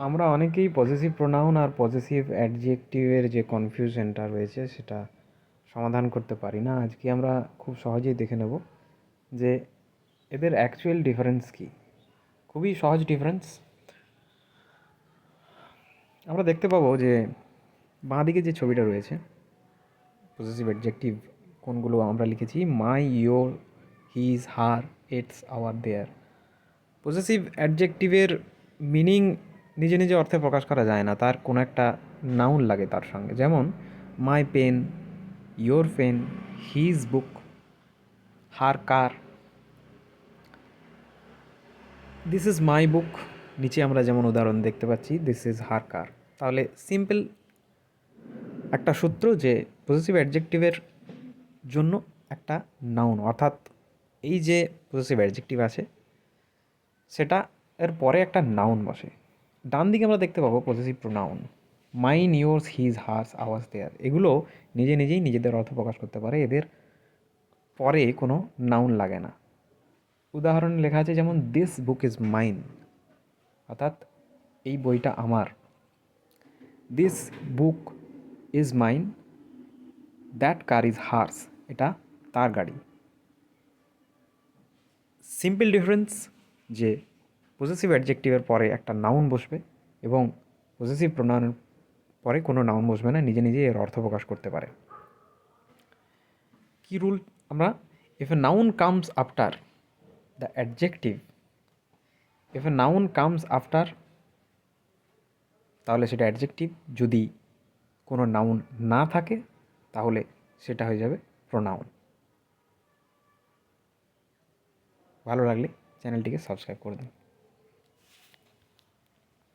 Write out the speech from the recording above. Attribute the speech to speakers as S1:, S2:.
S1: আমরা অনেকেই possessive pronoun আর possessive অ্যাডজেক্টিভের যে কনফিউশনটা রয়েছে সেটা সমাধান করতে পারি না। আজকে আমরা খুব সহজেই দেখে নেব যে এদের অ্যাকচুয়াল ডিফারেন্স কী। খুবই সহজ ডিফারেন্স। আমরা দেখতে পাবো যে বাঁ দিকে যে ছবিটা রয়েছে পজেসিভ অ্যাডজেক্টিভ কোনগুলো আমরা লিখেছি my, your, his, her, its, our, their. Possessive অ্যাডজেক্টিভের মিনিং নিজে নিজে অর্থে প্রকাশ করা যায় না, তার কোনো একটা নাউন লাগে তার সঙ্গে। যেমন my pen, your pen, his book, her car. This is my book, নিচে আমরা যেমন উদাহরণ দেখতে পাচ্ছি দিস ইজ হার কার। তাহলে সিম্পল একটা সূত্র যে পজেসিভ অ্যাডজেক্টিভের জন্য একটা নাউন, অর্থাৎ এই যে পজেসিভ অ্যাডজেক্টিভ আছে সেটা এর পরে একটা নাউন বসে। ডান দিকে আমরা দেখতে পাবো possessive pronoun mine, yours, his, hers, ours, their. এগুলো নিজে নিজেই নিজেদের অর্থ প্রকাশ করতে পারে, এদের পরে কোনো নাউন লাগে না। উদাহরণে লেখা আছে যেমন দিস বুক ইজ মাইন, অর্থাৎ এই বইটা আমার। This book is mine, that car is hers, এটা তার গাড়ি। সিম্পল ডিফারেন্স যে পজেসিভ অ্যাডজেক্টিভের পরে একটা নাউন বসবে এবং পজেসিভ প্রোনাউনের পরে কোনো নাউন বসবে না, নিজে নিজে এর অর্থ প্রকাশ করতে পারে। কি রুল আমরা, if a noun comes after the adjective, if a noun comes after তাহলে সেটা অ্যাডজেক্টিভ, যদি কোনো নাউন না থাকে তাহলে সেটা হয়ে যাবে প্রোনাউন। ভালো লাগলে চ্যানেলটিকে সাবস্ক্রাইব করে দিন।